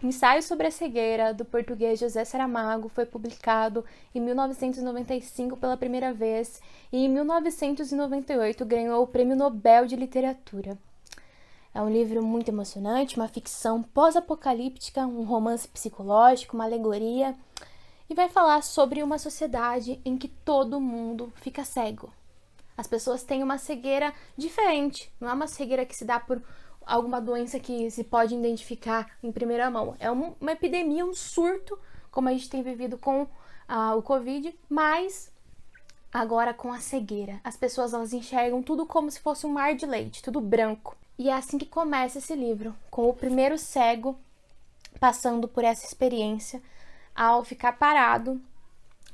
Ensaio sobre a cegueira, do português José Saramago, foi publicado em 1995 pela primeira vez e em 1998 ganhou o Prêmio Nobel de Literatura. É um livro muito emocionante, uma ficção pós-apocalíptica, um romance psicológico, uma alegoria, e vai falar sobre uma sociedade em que todo mundo fica cego. As pessoas têm uma cegueira diferente, não é uma cegueira que se dá por alguma doença que se pode identificar em primeira mão. É uma epidemia, um surto, como a gente tem vivido com o Covid, mas agora com a cegueira. As pessoas elas enxergam tudo como se fosse um mar de leite, tudo branco. E é assim que começa esse livro, com o primeiro cego passando por essa experiência ao ficar parado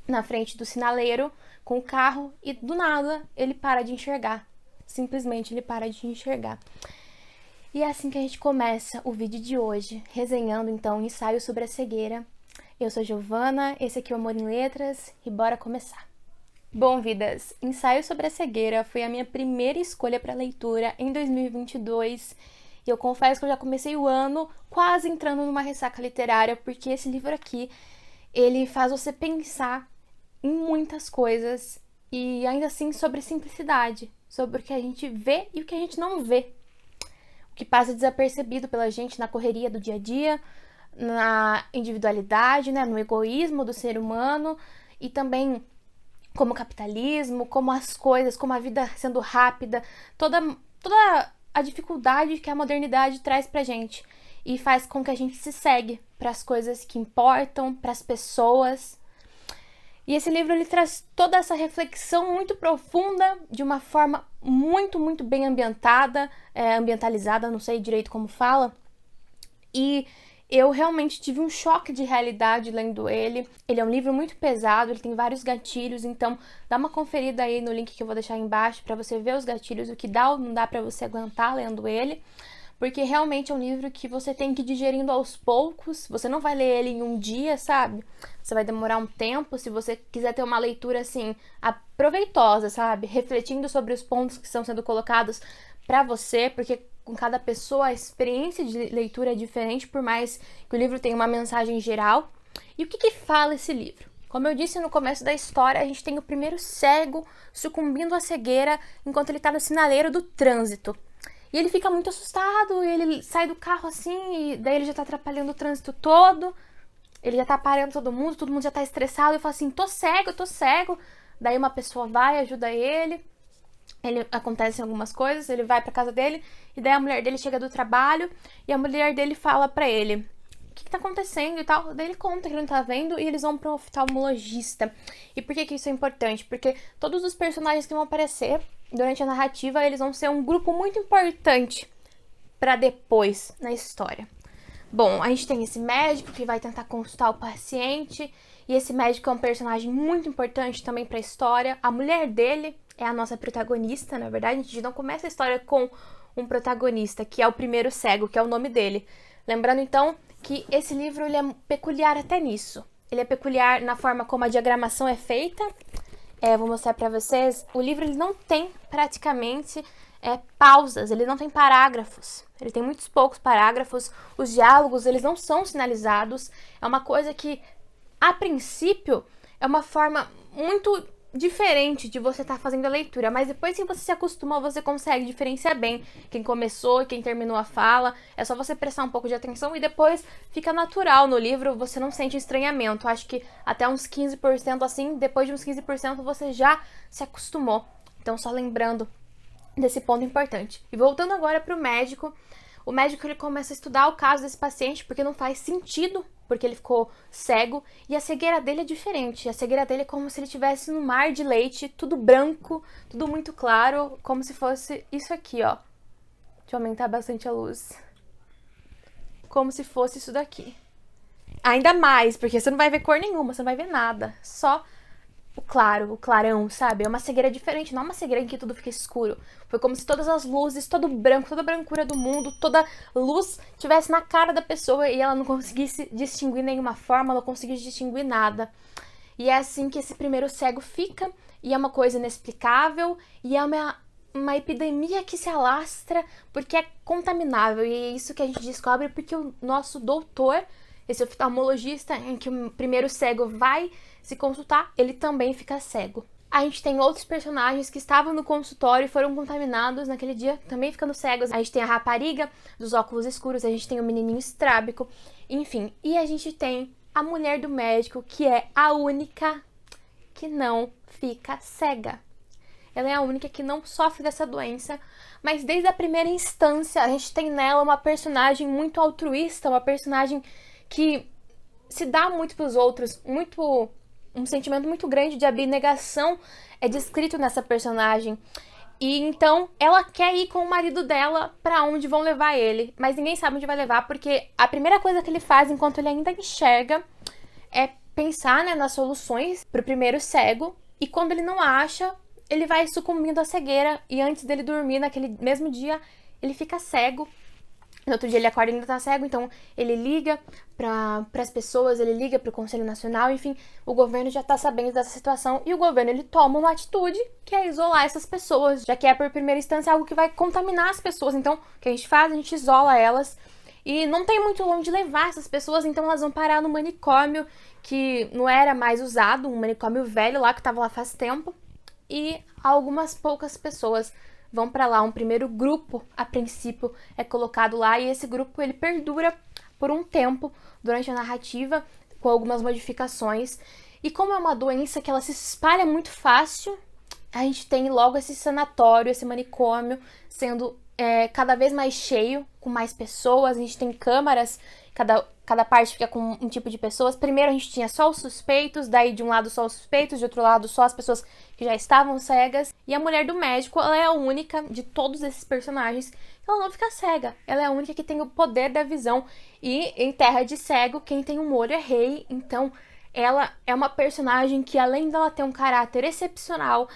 na frente do sinaleiro com o carro e do nada ele para de enxergar. Simplesmente ele para de enxergar. E é assim que a gente começa o vídeo de hoje, resenhando então o ensaio sobre a cegueira. Eu sou Giovana, esse aqui é o Amor em Letras e bora começar. Bom, vidas, Ensaio sobre a Cegueira foi a minha primeira escolha para leitura em 2022 e eu confesso que eu já comecei o ano quase entrando numa ressaca literária, porque esse livro aqui, ele faz você pensar em muitas coisas e ainda assim sobre simplicidade, sobre o que a gente vê e o que a gente não vê. O que passa desapercebido pela gente na correria do dia a dia, na individualidade, né, no egoísmo do ser humano e também como o capitalismo, como as coisas, como a vida sendo rápida, toda a dificuldade que a modernidade traz pra gente e faz com que a gente se segue para as coisas que importam, para as pessoas. E esse livro ele traz toda essa reflexão muito profunda, de uma forma muito bem ambientada, ambientalizada, não sei direito como fala. E eu realmente tive um choque de realidade lendo ele. Ele é um livro muito pesado, ele tem vários gatilhos, então dá uma conferida aí no link que eu vou deixar aí embaixo para você ver os gatilhos, o que dá ou não dá para você aguentar lendo ele. Porque realmente é um livro que você tem que ir digerindo aos poucos, você não vai ler ele em um dia, sabe? Você vai demorar um tempo, se você quiser ter uma leitura, assim, proveitosa, sabe? Refletindo sobre os pontos que estão sendo colocados pra você, porque com cada pessoa a experiência de leitura é diferente, por mais que o livro tenha uma mensagem geral. E o que fala esse livro? Como eu disse no começo da história, a gente tem o primeiro cego sucumbindo à cegueira enquanto ele tá no sinaleiro do trânsito. E ele fica muito assustado, e ele sai do carro assim, e daí ele já tá atrapalhando o trânsito todo, ele já tá parando todo mundo já tá estressado, e fala assim, tô cego. Daí uma pessoa vai, ajuda ele acontecem algumas coisas, ele vai pra casa dele, e daí a mulher dele chega do trabalho, e a mulher dele fala pra ele, o que tá acontecendo e tal, daí ele conta que ele não tá vendo, e eles vão pra um oftalmologista. E por que isso é importante? Porque todos os personagens que vão aparecer durante a narrativa, eles vão ser um grupo muito importante pra depois na história. Bom, a gente tem esse médico que vai tentar consultar o paciente, e esse médico é um personagem muito importante também pra história. A mulher dele é a nossa protagonista, na verdade. A gente não começa a história com um protagonista, que é o primeiro cego, que é o nome dele. Lembrando, então, que esse livro ele é peculiar até nisso. Ele é peculiar na forma como a diagramação é feita. Vou mostrar pra vocês. O livro ele não tem praticamente pausas, ele não tem parágrafos. Ele tem muitos poucos parágrafos. Os diálogos, eles não são sinalizados. É uma coisa que, a princípio, é uma forma muito diferente de você estar fazendo a leitura, mas depois que você se acostuma, você consegue diferenciar bem quem começou e quem terminou a fala. É só você prestar um pouco de atenção e depois fica natural no livro, você não sente estranhamento. Acho que até uns 15% assim, depois de uns 15% você já se acostumou. Então só lembrando desse ponto importante. E voltando agora para o médico ele começa a estudar o caso desse paciente porque não faz sentido, porque ele ficou cego, e a cegueira dele é diferente. A cegueira dele é como se ele estivesse no mar de leite, tudo branco, tudo muito claro, como se fosse isso aqui, ó. Deixa eu aumentar bastante a luz. Como se fosse isso daqui. Ainda mais, porque você não vai ver cor nenhuma, você não vai ver nada. Só o claro, o clarão, sabe? É uma cegueira diferente, não é uma cegueira em que tudo fica escuro. Foi como se todas as luzes, todo branco, toda a brancura do mundo, toda luz tivesse na cara da pessoa e ela não conseguisse distinguir nenhuma forma, ela não conseguisse distinguir nada. E é assim que esse primeiro cego fica, e é uma coisa inexplicável, e é uma uma epidemia que se alastra porque é contaminável. E é isso que a gente descobre porque o nosso doutor, esse oftalmologista em que o primeiro cego vai se consultar, ele também fica cego. A gente tem outros personagens que estavam no consultório e foram contaminados naquele dia, também ficando cegos. A gente tem a rapariga dos óculos escuros, a gente tem o menininho estrábico, enfim. E a gente tem a mulher do médico, que é a única que não fica cega. Ela é a única que não sofre dessa doença, mas desde a primeira instância a gente tem nela uma personagem muito altruísta, uma personagem que se dá muito para os outros, um sentimento muito grande de abnegação é descrito nessa personagem. E então ela quer ir com o marido dela para onde vão levar ele, mas ninguém sabe onde vai levar, porque a primeira coisa que ele faz enquanto ele ainda enxerga é pensar, né, nas soluções pro primeiro cego, e quando ele não acha, ele vai sucumbindo à cegueira, e antes dele dormir naquele mesmo dia, ele fica cego. No outro dia ele acorda e ainda tá cego, então ele liga para as pessoas, ele liga para o Conselho Nacional, enfim, o governo já tá sabendo dessa situação e o governo ele toma uma atitude que é isolar essas pessoas, já que é por primeira instância algo que vai contaminar as pessoas. Então, o que a gente faz? A gente isola elas e não tem muito longe levar essas pessoas, então elas vão parar no manicômio que não era mais usado, um manicômio velho lá que tava lá faz tempo, e algumas poucas pessoas vão para lá. Um primeiro grupo, a princípio, é colocado lá e esse grupo ele perdura por um tempo durante a narrativa, com algumas modificações. E como é uma doença que ela se espalha muito fácil, a gente tem logo esse sanatório, esse manicômio sendo cada vez mais cheio, com mais pessoas. A gente tem câmaras, cada parte fica com um tipo de pessoas. Primeiro a gente tinha só os suspeitos, daí de um lado só os suspeitos, de outro lado só as pessoas que já estavam cegas. E a mulher do médico, ela é a única de todos esses personagens que ela não fica cega. Ela é a única que tem o poder da visão. E em Terra de Cego, quem tem um olho é rei. Então ela é uma personagem que, além dela ter um caráter excepcional,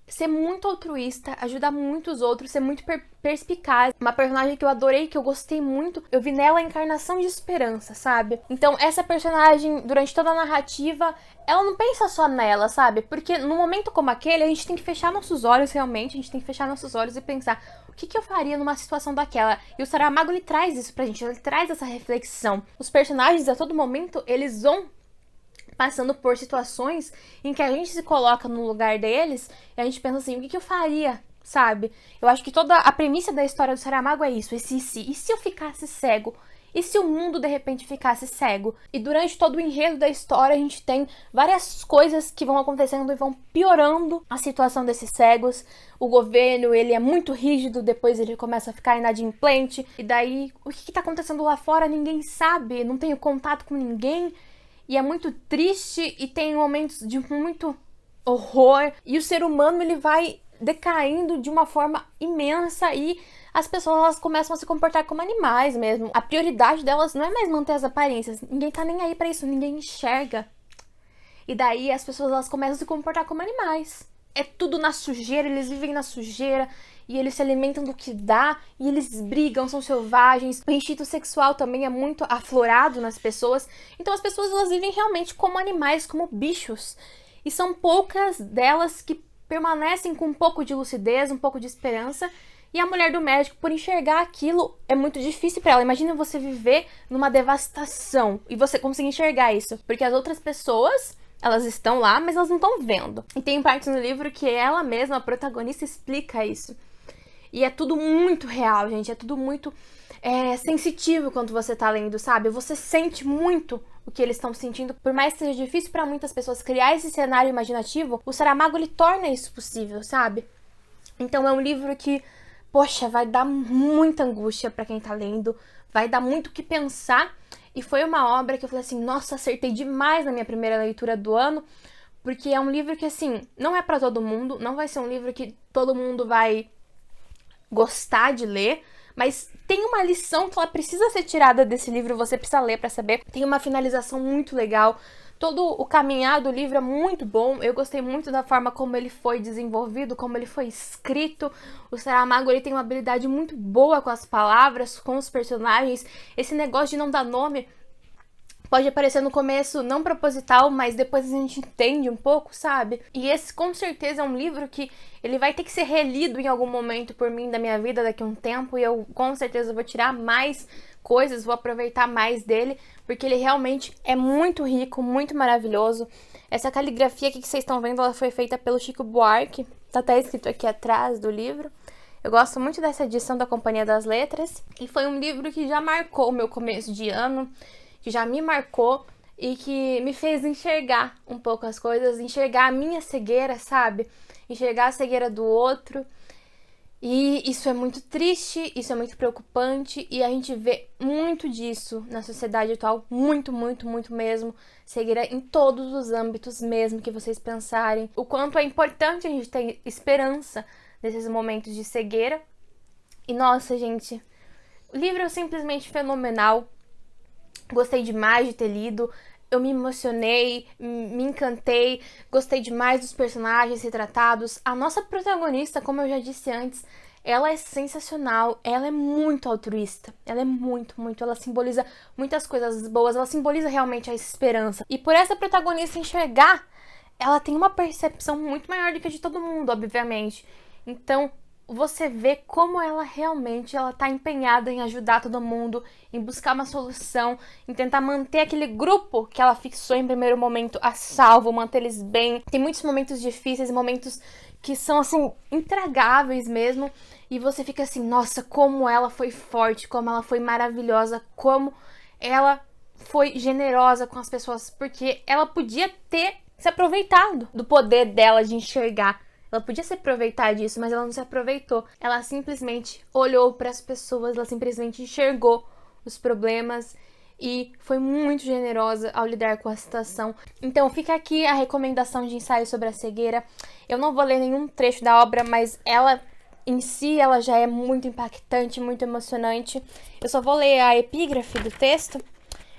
ser muito altruísta, ajudar muito os outros, ser muito perspicaz. Uma personagem que eu adorei, que eu gostei muito. Eu vi nela a encarnação de esperança, sabe? Então, essa personagem, durante toda a narrativa, ela não pensa só nela, sabe? Porque num momento como aquele, a gente tem que fechar nossos olhos, realmente. A gente tem que fechar nossos olhos e pensar: o que eu faria numa situação daquela? E o Saramago, ele traz isso pra gente. Ele traz essa reflexão. Os personagens, a todo momento, eles vão passando por situações em que a gente se coloca no lugar deles e a gente pensa assim: o que eu faria, sabe? Eu acho que toda a premissa da história do Saramago é isso, esse se. E se eu ficasse cego? E se o mundo de repente ficasse cego? E durante todo o enredo da história a gente tem várias coisas que vão acontecendo e vão piorando a situação desses cegos. O governo, ele é muito rígido, depois ele começa a ficar inadimplente. E daí, o que tá acontecendo lá fora ninguém sabe, não tenho contato com ninguém. E é muito triste e tem momentos de muito horror. E o ser humano, ele vai decaindo de uma forma imensa e as pessoas, elas começam a se comportar como animais mesmo. A prioridade delas não é mais manter as aparências. Ninguém tá nem aí pra isso, ninguém enxerga. E daí as pessoas, elas começam a se comportar como animais. É tudo na sujeira, eles vivem na sujeira. E eles se alimentam do que dá, e eles brigam, são selvagens. O instinto sexual também é muito aflorado nas pessoas. Então as pessoas, elas vivem realmente como animais, como bichos. E são poucas delas que permanecem com um pouco de lucidez, um pouco de esperança. E a mulher do médico, por enxergar aquilo, é muito difícil pra ela. Imagina você viver numa devastação e você conseguir enxergar isso. Porque as outras pessoas, elas estão lá, mas elas não estão vendo. E tem parte no livro que ela mesma, a protagonista, explica isso. E é tudo muito real, gente. É tudo muito sensitivo quando você tá lendo, sabe? Você sente muito o que eles estão sentindo. Por mais que seja difícil pra muitas pessoas criar esse cenário imaginativo, o Saramago, ele torna isso possível, sabe? Então é um livro que, poxa, vai dar muita angústia pra quem tá lendo. Vai dar muito o que pensar. E foi uma obra que eu falei assim: nossa, acertei demais na minha primeira leitura do ano. Porque é um livro que, assim, não é pra todo mundo. Não vai ser um livro que todo mundo vai gostar de ler, mas tem uma lição que ela precisa ser tirada desse livro, você precisa ler pra saber. Tem uma finalização muito legal, todo o caminhar do livro é muito bom. Eu gostei muito da forma como ele foi desenvolvido, como ele foi escrito. O Saramago, ele tem uma habilidade muito boa com as palavras, com os personagens. Esse negócio de não dar nome Pode aparecer no começo não proposital, mas depois a gente entende um pouco, sabe? E esse com certeza é um livro que ele vai ter que ser relido em algum momento por mim da minha vida daqui a um tempo, e eu com certeza vou tirar mais coisas, vou aproveitar mais dele, porque ele realmente é muito rico, muito maravilhoso. Essa caligrafia aqui que vocês estão vendo, ela foi feita pelo Chico Buarque, tá até escrito aqui atrás do livro. Eu gosto muito dessa edição da Companhia das Letras, e foi um livro que já marcou o meu começo de ano, que já me marcou e que me fez enxergar um pouco as coisas, enxergar a minha cegueira, sabe? Enxergar a cegueira do outro. E isso é muito triste, isso é muito preocupante, e a gente vê muito disso na sociedade atual, muito, muito, muito mesmo. Cegueira em todos os âmbitos mesmo que vocês pensarem. O quanto é importante a gente ter esperança nesses momentos de cegueira. E nossa, gente, o livro é simplesmente fenomenal. Gostei demais de ter lido, eu me emocionei, me encantei, gostei demais dos personagens retratados. A nossa protagonista, como eu já disse antes, ela é sensacional, ela é muito altruísta, ela é muito, ela simboliza muitas coisas boas, ela simboliza realmente a esperança. E por essa protagonista enxergar, ela tem uma percepção muito maior do que a de todo mundo, obviamente. Então, você vê como ela realmente tá empenhada em ajudar todo mundo, em buscar uma solução, em tentar manter aquele grupo que ela fixou em primeiro momento a salvo, manter eles bem. Tem muitos momentos difíceis, momentos que são, assim, intragáveis mesmo, e você fica assim, nossa, como ela foi forte, como ela foi maravilhosa, como ela foi generosa com as pessoas, porque ela podia ter se aproveitado do poder dela de enxergar. Ela podia se aproveitar disso, mas ela não se aproveitou. Ela simplesmente olhou para as pessoas, ela simplesmente enxergou os problemas e foi muito generosa ao lidar com a situação. Então fica aqui a recomendação de ensaio sobre a cegueira. Eu não vou ler nenhum trecho da obra, mas ela em si, ela já é muito impactante, muito emocionante. Eu só vou ler a epígrafe do texto.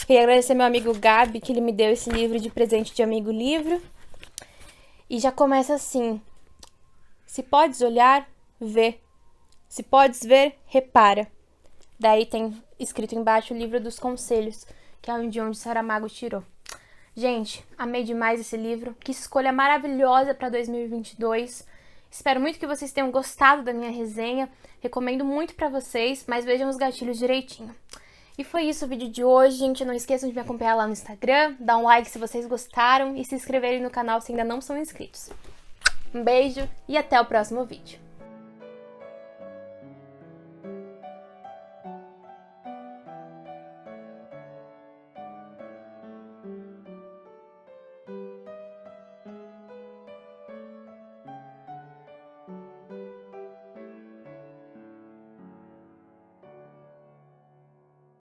Queria agradecer meu amigo Gabi, que ele me deu esse livro de presente de amigo livro. E já começa assim: se podes olhar, vê. Se podes ver, repara. Daí tem escrito embaixo o livro dos conselhos, que é de onde Saramago tirou. Gente, amei demais esse livro. Que escolha maravilhosa para 2022. Espero muito que vocês tenham gostado da minha resenha. Recomendo muito para vocês, mas vejam os gatilhos direitinho. E foi isso o vídeo de hoje, gente. Não esqueçam de me acompanhar lá no Instagram, dar um like se vocês gostaram e se inscreverem no canal se ainda não são inscritos. Um beijo e até o próximo vídeo.